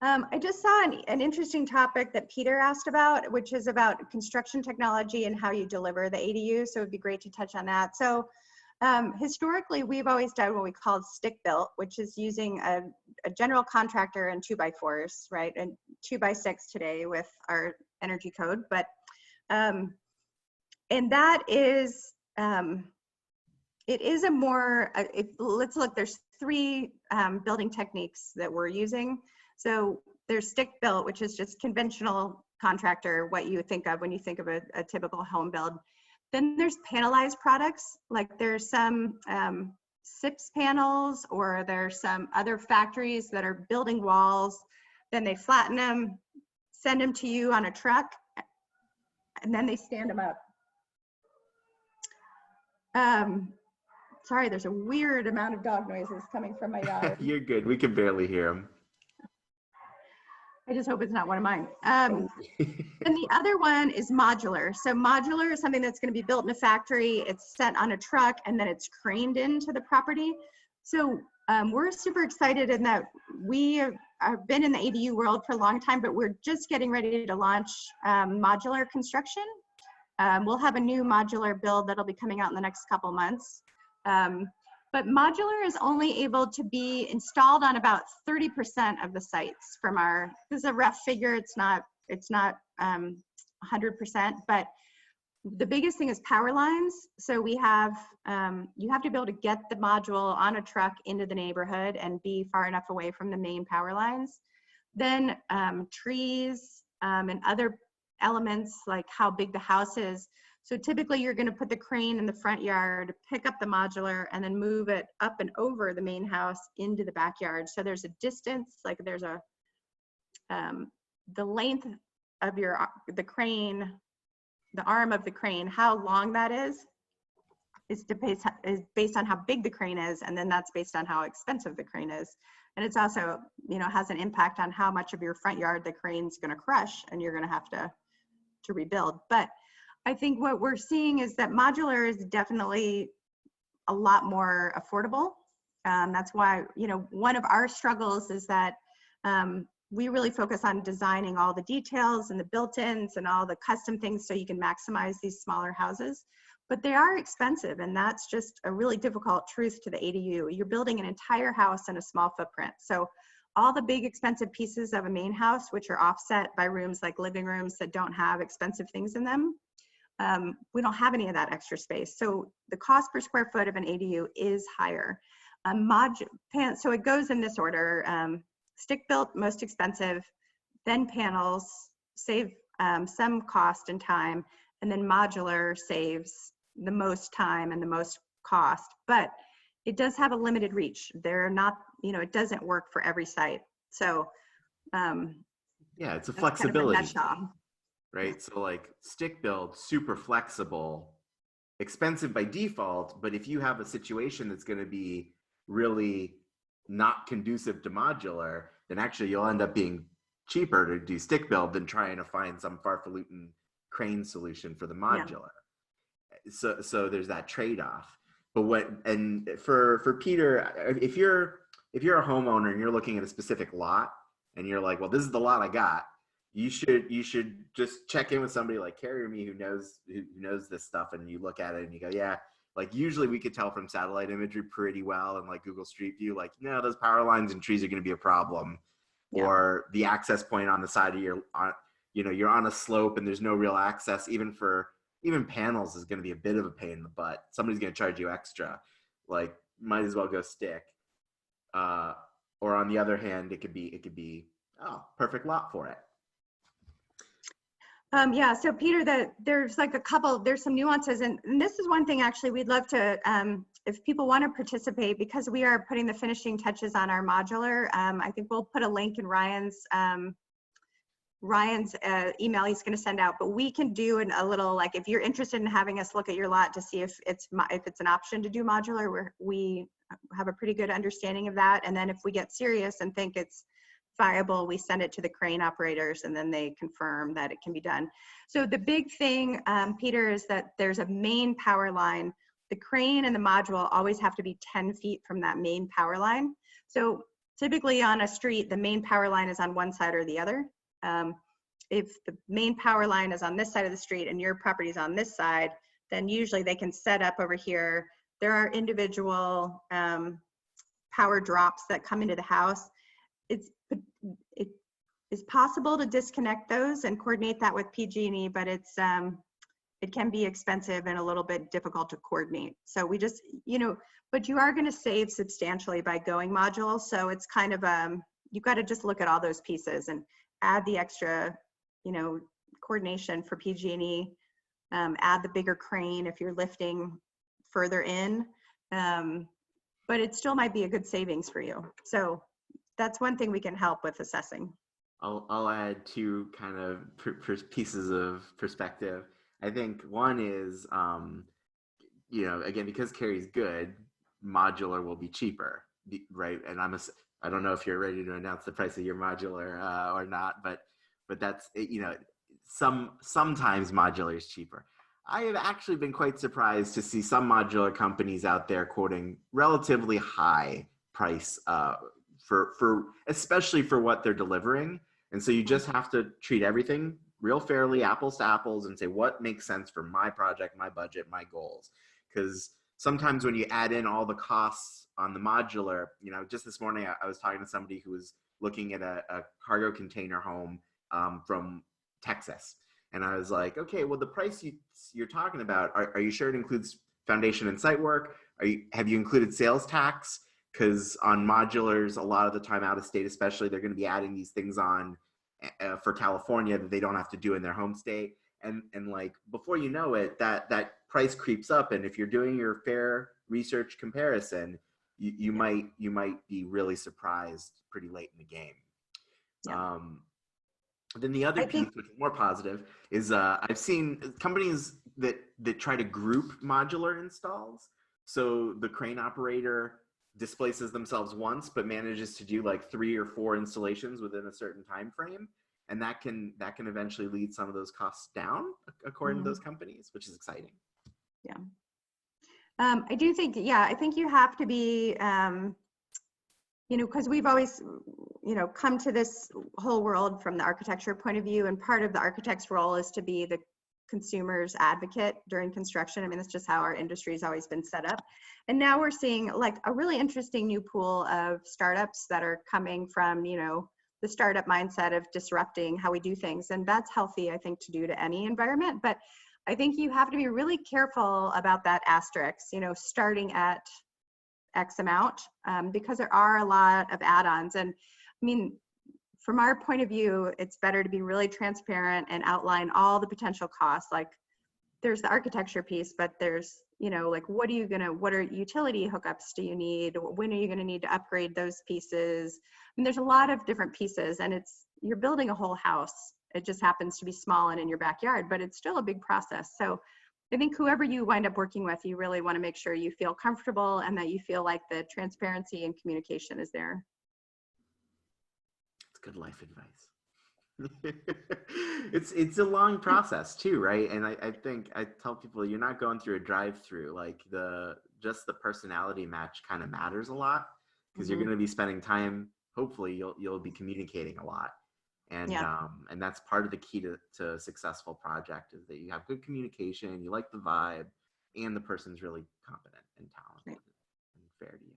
I just saw an interesting topic that Peter asked about, which is about construction technology and how you deliver the ADU. So it'd be great to touch on that. So historically, we've always done what we call stick built, which is using a general contractor and 2x4s, right? And 2x6 today with our energy code. But, and that is, it is a more, let's look, there's three building techniques that we're using. So there's stick built, which is just conventional contractor, what you think of when you think of a typical home build. Then there's panelized products, like there's some SIPS panels, or there's some other factories that are building walls. Then they flatten them, send them to you on a truck, and then they stand them up. Sorry, there's a weird amount of dog noises coming from my yard. You're good. We can barely hear them. I just hope it's not one of mine. And the other one is modular. So modular is something that's going to be built in a factory. It's set on a truck, and then it's craned into the property. So we're super excited in that we have been in the ADU world for a long time, but we're just getting ready to launch modular construction. We'll have a new modular build that'll be coming out in the next couple months. But modular is only able to be installed on about 30% of the sites from our, this is a rough figure, it's not 100%, but the biggest thing is power lines. So we have, you have to be able to get the module on a truck into the neighborhood and be far enough away from the main power lines. Then trees and other elements like how big the house is. So typically you're going to put the crane in the front yard, pick up the modular, and then move it up and over the main house into the backyard. So there's a distance, like there's a, the length of the crane, the arm of the crane, how long that is based on how big the crane is, and then that's based on how expensive the crane is. And it's also, you know, has an impact on how much of your front yard the crane's going to crush, and you're going to have to rebuild. But I think what we're seeing is that modular is definitely a lot more affordable. That's why, you know, one of our struggles is that we really focus on designing all the details and the built-ins and all the custom things so you can maximize these smaller houses. But they are expensive, and that's just a really difficult truth to the ADU. You're building an entire house in a small footprint. So all the big expensive pieces of a main house, which are offset by rooms like living rooms that don't have expensive things in them, we don't have any of that extra space. So the cost per square foot of an ADU is higher. So it goes in this order: stick built, most expensive, then panels, save some cost and time, and then modular saves the most time and the most cost. But it does have a limited reach. They're not, you know, it doesn't work for every site. So yeah, it's a flexibility. Kind of right? So like stick build, super flexible, expensive by default, but if you have a situation that's going to be really not conducive to modular, then actually you'll end up being cheaper to do stick build than trying to find some farfalutin crane solution for the modular. Yeah. So there's that trade-off. But for Peter, if you're a homeowner and you're looking at a specific lot and you're like, well, this is the lot I got, you should just check in with somebody like Carrie or me who knows this stuff, and you look at it and you go, yeah, like usually we could tell from satellite imagery pretty well, and like Google Street View, like, no, those power lines and trees are going to be a problem. Yeah. Or the access point on the side of you're on a slope and there's no real access, even panels is going to be a bit of a pain in the butt. Somebody's going to charge you extra, like might as well go stick. Or on the other hand, it could be perfect lot for it. Yeah, so Peter, there's some nuances, and this is one thing actually we'd love to, if people want to participate, because we are putting the finishing touches on our modular. I think we'll put a link in Ryan's email he's going to send out, but we can do a little, like, if you're interested in having us look at your lot to see if it's an option to do modular, we have a pretty good understanding of that. And then if we get serious and think it's viable, we send it to the crane operators, and then they confirm that it can be done. So the big thing, Peter, is that there's a main power line. The crane and the module always have to be 10 feet from that main power line. So typically on a street, the main power line is on one side or the other. If the main power line is on this side of the street and your property is on this side, then usually they can set up over here. There are individual power drops that come into the house. It is possible to disconnect those and coordinate that with PG&E, but it can be expensive and a little bit difficult to coordinate. So we just, but you are going to save substantially by going modular. So it's kind of, you've got to just look at all those pieces and add the extra, coordination for PG&E, add the bigger crane if you're lifting further in, but it still might be a good savings for you. So that's one thing we can help with assessing. I'll add two kind of pieces of perspective. I think one is, again, because Carrie's good, modular will be cheaper, right? And I don't know if you're ready to announce the price of your modular or not, but that's, sometimes modular is cheaper. I have actually been quite surprised to see some modular companies out there quoting relatively high price for especially for what they're delivering. And so you just have to treat everything real fairly, apples to apples, and say what makes sense for my project, my budget, my goals. Because sometimes when you add in all the costs on the modular, just this morning I was talking to somebody who was looking at a cargo container home from Texas. And I was like, okay, well, the price you're talking about, are you sure it includes foundation and site work? Have you included sales tax? Because on modulars, a lot of the time out of state, especially, they're going to be adding these things on for California that they don't have to do in their home state. And like, before you know it, that price creeps up. And if you're doing your fair research comparison, you might be really surprised pretty late in the game. Yeah. Then the other piece, which is more positive, is I've seen companies that try to group modular installs. So the crane operator displaces themselves once, but manages to do like 3 or 4 installations within a certain time frame, and that can eventually lead some of those costs down, according to those companies, which is exciting. Yeah, I do think. Yeah, I think you have to be. Because we've always, come to this whole world from the architecture point of view, and part of the architect's role is to be the consumer's advocate during construction. I mean, that's just how our industry has always been set up. And now we're seeing like a really interesting new pool of startups that are coming from, the startup mindset of disrupting how we do things. And that's healthy, I think, to do to any environment. But I think you have to be really careful about that asterisk, starting at X amount, because there are a lot of add-ons. And I mean, from our point of view, it's better to be really transparent and outline all the potential costs. Like there's the architecture piece, but there's, like what are utility hookups do you need? When are you gonna need to upgrade those pieces? I mean, there's a lot of different pieces, and you're building a whole house. It just happens to be small and in your backyard, but it's still a big process. So I think whoever you wind up working with, you really want to make sure you feel comfortable and that you feel like the transparency and communication is there. It's good life advice. It's a long process too, right? And I think I tell people, you're not going through a drive-through. Like just the personality match kind of matters a lot, because you're going to be spending time. Hopefully, you'll be communicating a lot. And and that's part of the key to a successful project, is that you have good communication, you like the vibe, and the person's really competent and talented and fair to you.